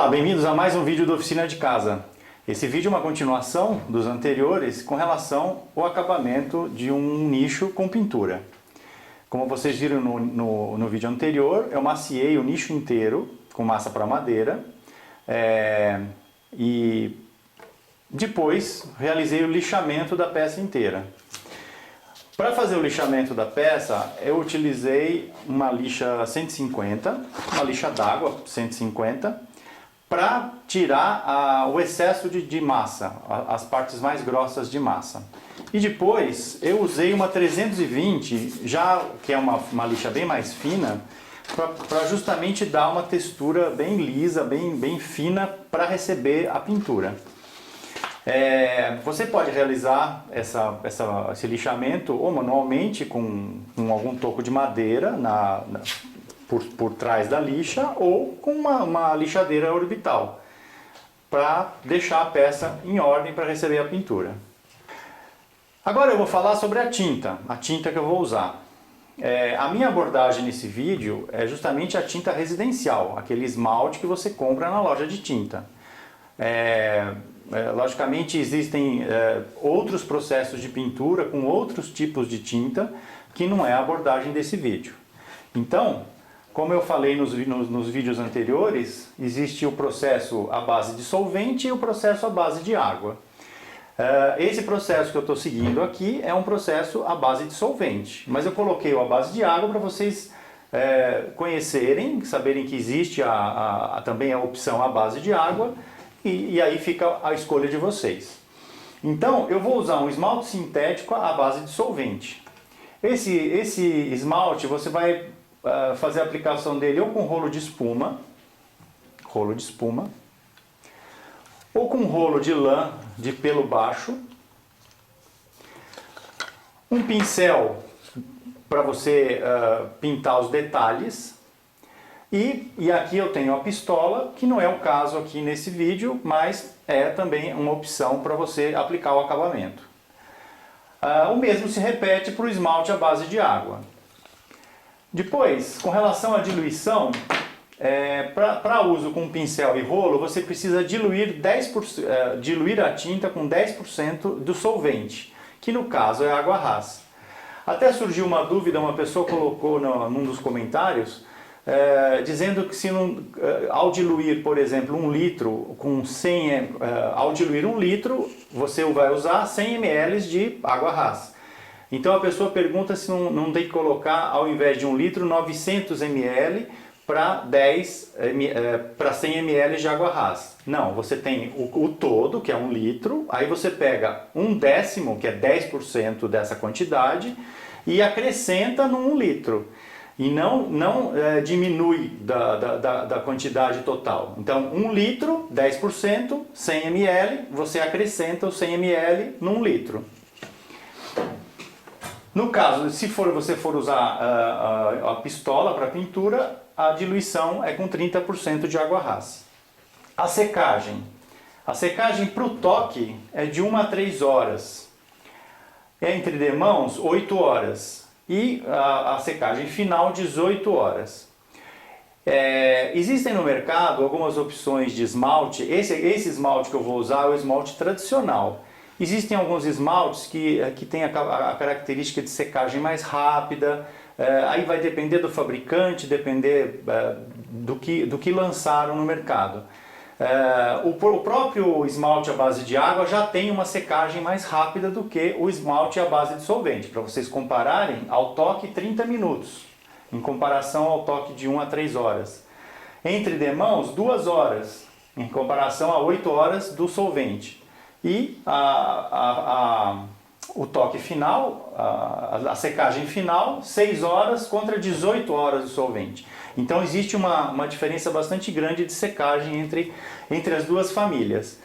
Olá, bem-vindos a mais um vídeo da Oficina de Casa. Esse vídeo é uma continuação dos anteriores com relação ao acabamento de um nicho com pintura. Como vocês viram no vídeo anterior, eu maciei o nicho inteiro com massa para madeira e depois realizei o lixamento da peça inteira. Para fazer o lixamento da peça, eu utilizei uma lixa 150, uma lixa d'água 150, para tirar o excesso de massa, as partes mais grossas de massa. E depois eu usei uma 320, já que é uma lixa bem mais fina, para justamente dar uma textura bem lisa, bem fina para receber a pintura. Você pode realizar esse lixamento ou manualmente com algum toco de madeira por trás da lixa ou com uma lixadeira orbital para deixar a peça em ordem para receber a pintura. Agora eu vou falar sobre a tinta que eu vou usar. A minha abordagem nesse vídeo é justamente a tinta residencial, aquele esmalte que você compra na loja de tinta. Logicamente existem outros processos de pintura com outros tipos de tinta que não é a abordagem desse vídeo. Então, como eu falei nos vídeos anteriores, existe o processo à base de solvente e o processo à base de água. Esse processo que eu estou seguindo aqui é um processo à base de solvente, mas eu coloquei o à base de água para vocês conhecerem, saberem que existe também a opção à base de água. E aí fica a escolha de vocês. Então, eu vou usar um esmalte sintético à base de solvente. Esse esmalte, você vai fazer a aplicação dele ou com rolo de espuma, ou com rolo de lã de pelo baixo, um pincel para você pintar os detalhes. E aqui eu tenho a pistola, que não é o caso aqui nesse vídeo, mas é também uma opção para você aplicar o acabamento. O mesmo se repete para o esmalte à base de água. Depois, com relação à diluição, para uso com pincel e rolo, você precisa diluir a tinta com 10% do solvente, que no caso é água rasa. Até surgiu uma dúvida, uma pessoa colocou num dos comentários, dizendo que ao diluir, por exemplo, 1 litro com 100, ao diluir 1 litro, você vai usar 100 ml de água rasa. Então a pessoa pergunta se não tem que colocar, ao invés de 1 litro, 900 ml para 100 ml de água rasa. Não, você tem o todo, que é 1 litro, aí você pega 1/10, que é 10% dessa quantidade, e acrescenta no 1 litro. E não diminui da quantidade total. Então, 1 litro, 10%, 100 ml, você acrescenta os 100 ml num litro. No caso, se você for usar a pistola para pintura, a diluição é com 30% de água rasa. A secagem para o toque é de 1 a 3 horas. Entre demãos, 8 horas. E a secagem final, 18 horas. Existem no mercado algumas opções de esmalte. Esse esmalte que eu vou usar é o esmalte tradicional. Existem alguns esmaltes que têm a característica de secagem mais rápida. Aí vai depender do fabricante, depender do que lançaram no mercado. O próprio esmalte à base de água já tem uma secagem mais rápida do que o esmalte à base de solvente. Para vocês compararem, ao toque 30 minutos, em comparação ao toque de 1 a 3 horas. Entre demãos, 2 horas, em comparação a 8 horas do solvente. E o toque final, a secagem final, 6 horas contra 18 horas do solvente. Então existe uma diferença bastante grande de secagem entre as duas famílias.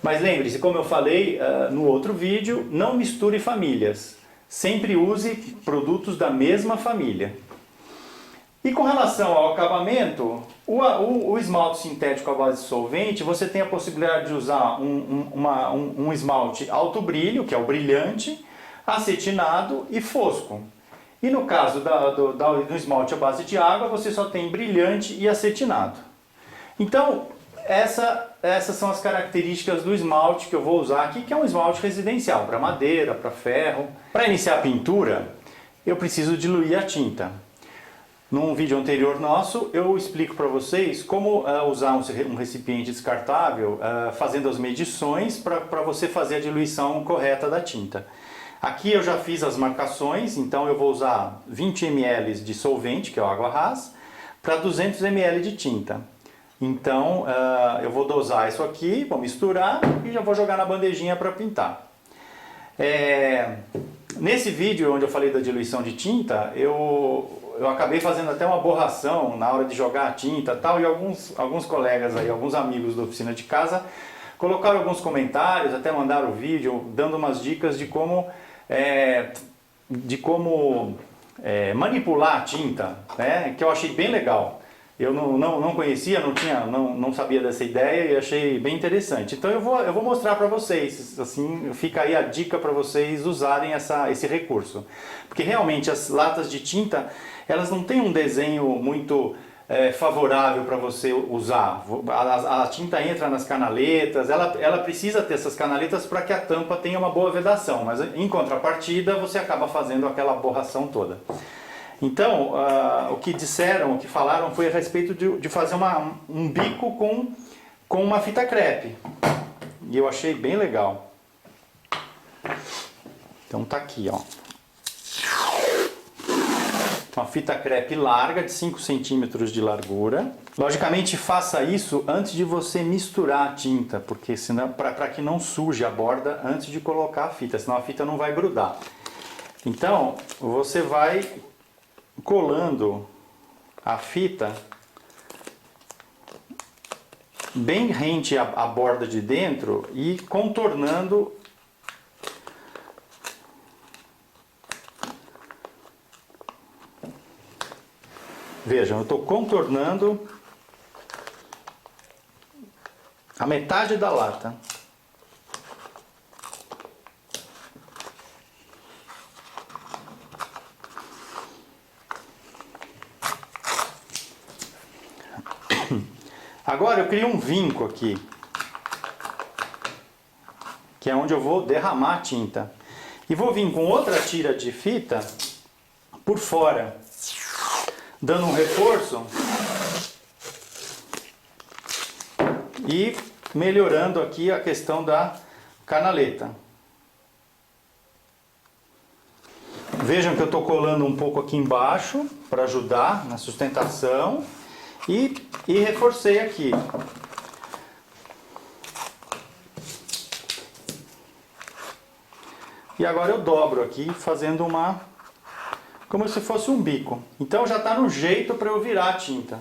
Mas lembre-se, como eu falei no outro vídeo, não misture famílias. Sempre use produtos da mesma família. E com relação ao acabamento, o esmalte sintético à base de solvente, você tem a possibilidade de usar um esmalte alto brilho, que é o brilhante, acetinado e fosco. E no caso do esmalte à base de água, você só tem brilhante e acetinado. Então, essas são as características do esmalte que eu vou usar aqui, que é um esmalte residencial, para madeira, para ferro. Para iniciar a pintura, eu preciso diluir a tinta. Num vídeo anterior nosso, eu explico para vocês como usar um recipiente descartável, fazendo as medições para você fazer a diluição correta da tinta. Aqui eu já fiz as marcações, então eu vou usar 20 ml de solvente, que é o água rasa, para 200 ml de tinta. Então eu vou dosar isso aqui, vou misturar e já vou jogar na bandejinha para pintar. Nesse vídeo onde eu falei da diluição de tinta, eu acabei fazendo até uma borração na hora de jogar a tinta e tal, e alguns colegas aí, alguns amigos da oficina de casa, colocaram alguns comentários, até mandaram o vídeo, dando umas dicas de como manipular a tinta, né, que eu achei bem legal. Eu não conhecia, não sabia dessa ideia e achei bem interessante. Então eu vou mostrar para vocês, assim, fica aí a dica para vocês usarem esse recurso. Porque realmente as latas de tinta, elas não têm um desenho muito favorável para você usar. A tinta entra nas canaletas, ela precisa ter essas canaletas para que a tampa tenha uma boa vedação, mas em contrapartida você acaba fazendo aquela borração toda. Então, o que falaram foi a respeito de fazer um bico com uma fita crepe. E eu achei bem legal. Então tá aqui, ó. Uma fita crepe larga de 5 centímetros de largura. Logicamente faça isso antes de você misturar a tinta, porque senão, para que não suje a borda antes de colocar a fita, senão a fita não vai grudar. Então, você vai colando a fita bem rente à borda de dentro e contornando Vejam, eu estou contornando a metade da lata. Agora eu crio um vinco aqui, que é onde eu vou derramar a tinta. E vou vir com outra tira de fita por fora, dando um reforço e melhorando aqui a questão da canaleta. Vejam que eu estou colando um pouco aqui embaixo para ajudar na sustentação e reforcei aqui. E agora eu dobro aqui fazendo como se fosse um bico. Então já está no jeito para eu virar a tinta.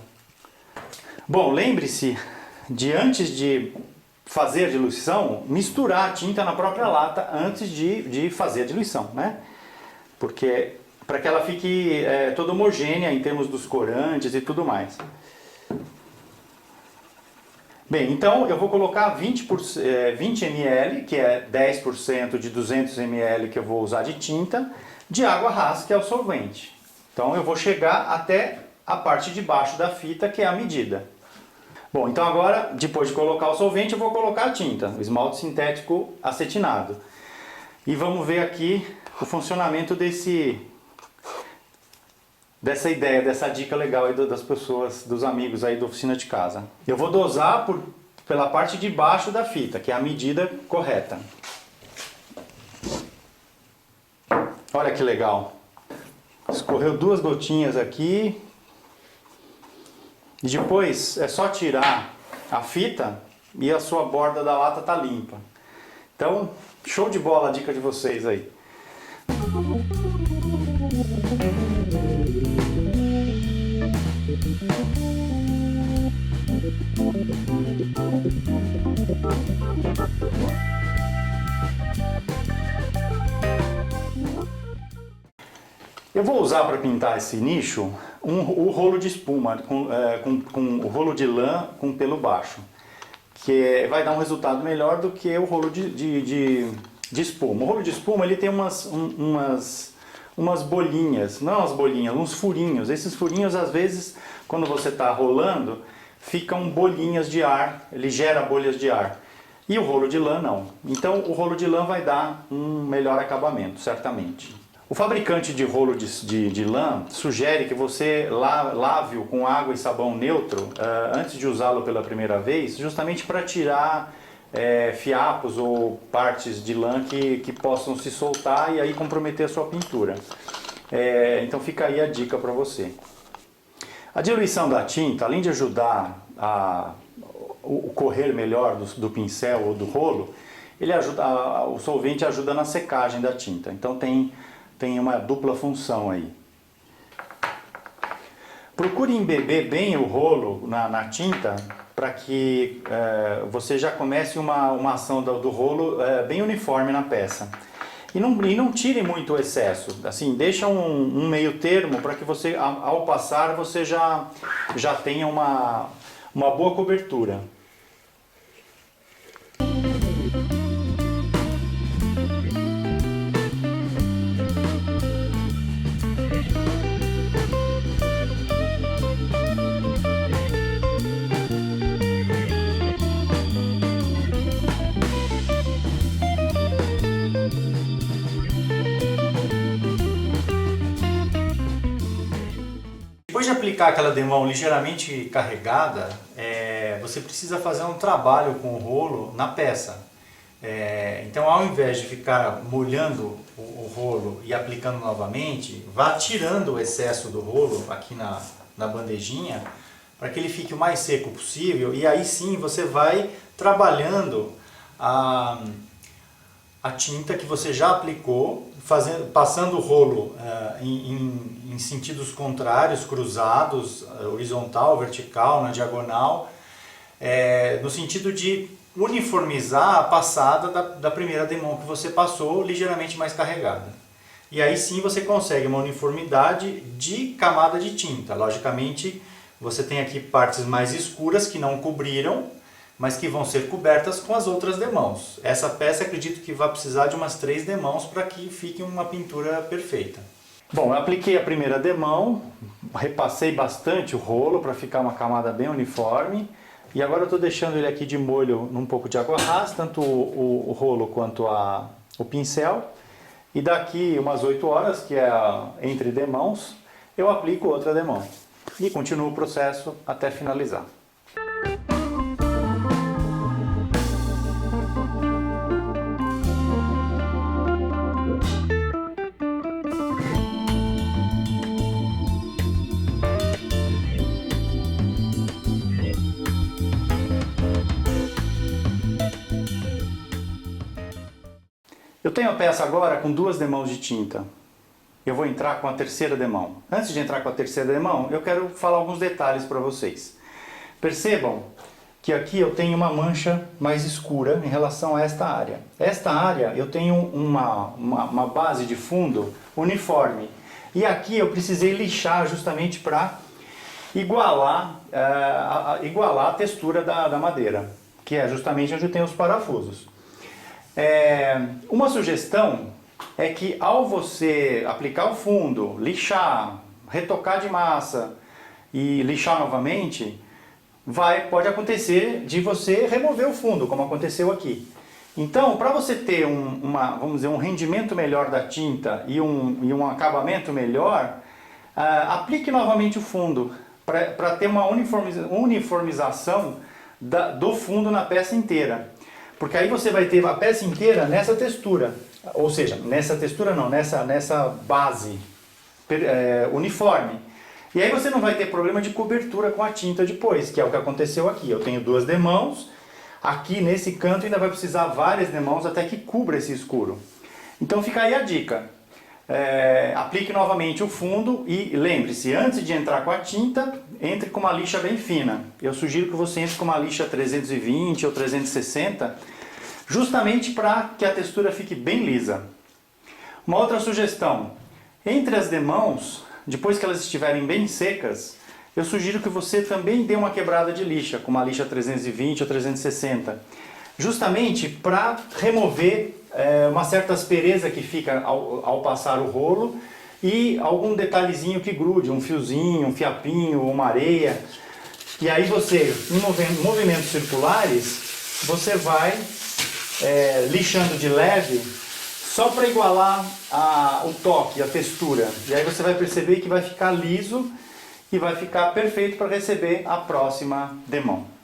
Bom, lembre-se de antes de fazer a diluição, misturar a tinta na própria lata antes de fazer a diluição, né? Porque para que ela fique toda homogênea em termos dos corantes e tudo mais. Bem, então eu vou colocar 20 ml, que é 10% de 200 ml que eu vou usar de tinta, de água rasa, que é o solvente. Então eu vou chegar até a parte de baixo da fita, que é a medida. Bom, então agora, depois de colocar o solvente, eu vou colocar a tinta, o esmalte sintético acetinado. E vamos ver aqui o funcionamento dessa ideia, dessa dica legal aí das pessoas, dos amigos aí da oficina de casa. Eu vou dosar pela parte de baixo da fita, que é a medida correta. Olha que legal. Escorreu 2 gotinhas aqui. E depois é só tirar a fita e a sua borda da lata tá limpa. Então, show de bola a dica de vocês aí. Eu vou usar para pintar esse nicho o rolo de espuma, com o rolo de lã com pelo baixo, que vai dar um resultado melhor do que o rolo de espuma. O rolo de espuma ele tem umas bolinhas, não as bolinhas, uns furinhos. Esses furinhos, às vezes, quando você está rolando, ficam bolinhas de ar, ele gera bolhas de ar. E o rolo de lã não. Então o rolo de lã vai dar um melhor acabamento, certamente. O fabricante de rolo de lã sugere que você lave-o com água e sabão neutro antes de usá-lo pela primeira vez, justamente para tirar fiapos ou partes de lã que possam se soltar e aí comprometer a sua pintura. Então fica aí a dica para você. A diluição da tinta, além de ajudar o correr melhor do pincel ou do rolo, o solvente ajuda na secagem da tinta. Então tem uma dupla função aí. Procure embeber bem o rolo na tinta para que você já comece uma ação do rolo bem uniforme na peça. E não tire muito o excesso, assim, deixa um meio termo para que você, ao passar, você já tenha uma boa cobertura. Depois de aplicar aquela demão ligeiramente carregada, você precisa fazer um trabalho com o rolo na peça. Então, ao invés de ficar molhando o rolo e aplicando novamente, vá tirando o excesso do rolo aqui na bandejinha, para que ele fique o mais seco possível, e aí sim você vai trabalhando a tinta que você já aplicou, passando o rolo em sentidos contrários, cruzados, horizontal, vertical, na diagonal, no sentido de uniformizar a passada da primeira demão que você passou, ligeiramente mais carregada. E aí sim você consegue uma uniformidade de camada de tinta. Logicamente, você tem aqui partes mais escuras que não cobriram, mas que vão ser cobertas com as outras demãos. Essa peça acredito que vai precisar de umas 3 demãos para que fique uma pintura perfeita. Bom, eu apliquei a primeira demão, repassei bastante o rolo para ficar uma camada bem uniforme, e agora eu estou deixando ele aqui de molho num pouco de água rasa, tanto o rolo quanto o pincel, e daqui umas 8 horas, que é entre demãos, eu aplico outra demão e continuo o processo até finalizar. Eu tenho a peça agora com 2 demãos de tinta. Eu vou entrar com a terceira demão. Antes de entrar com a terceira demão, eu quero falar alguns detalhes para vocês. Percebam que aqui eu tenho uma mancha mais escura em relação a esta área. Esta área eu tenho uma base de fundo uniforme. E aqui eu precisei lixar justamente para igualar a textura da madeira, que é justamente onde tem os parafusos. Uma sugestão é que ao você aplicar o fundo, lixar, retocar de massa e lixar novamente, pode acontecer de você remover o fundo, como aconteceu aqui. Então, para você ter vamos dizer, um rendimento melhor da tinta e um acabamento melhor, aplique novamente o fundo, para ter uma uniformização do fundo na peça inteira. Porque aí você vai ter a peça inteira nessa textura, ou seja, nessa textura não, nessa base uniforme. E aí você não vai ter problema de cobertura com a tinta depois, que é o que aconteceu aqui. Eu tenho 2 demãos, aqui nesse canto ainda vai precisar várias demãos até que cubra esse escuro. Então fica aí a dica. Aplique novamente o fundo e lembre-se, antes de entrar com a tinta, entre com uma lixa bem fina. Eu sugiro que você entre com uma lixa 320 ou 360, justamente para que a textura fique bem lisa. Uma outra sugestão, entre as demãos, depois que elas estiverem bem secas, eu sugiro que você também dê uma quebrada de lixa, com uma lixa 320 ou 360, justamente para remover uma certa aspereza que fica ao passar o rolo e algum detalhezinho que grude, um fiozinho, um fiapinho, uma areia, E aí você, em movimentos circulares, você vai lixando de leve só para igualar o toque, a textura. E aí você vai perceber que vai ficar liso e vai ficar perfeito para receber a próxima demão.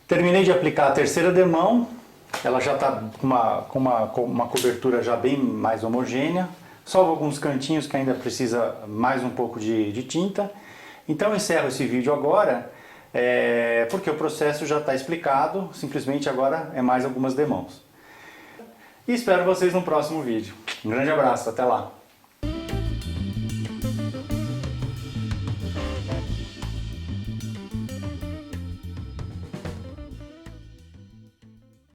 Terminei de aplicar a terceira demão, ela já está com uma cobertura já bem mais homogênea, salvo alguns cantinhos que ainda precisa mais um pouco de tinta. Então eu encerro esse vídeo agora, porque o processo já está explicado, simplesmente agora é mais algumas demãos. E espero vocês no próximo vídeo. Um grande abraço, até lá!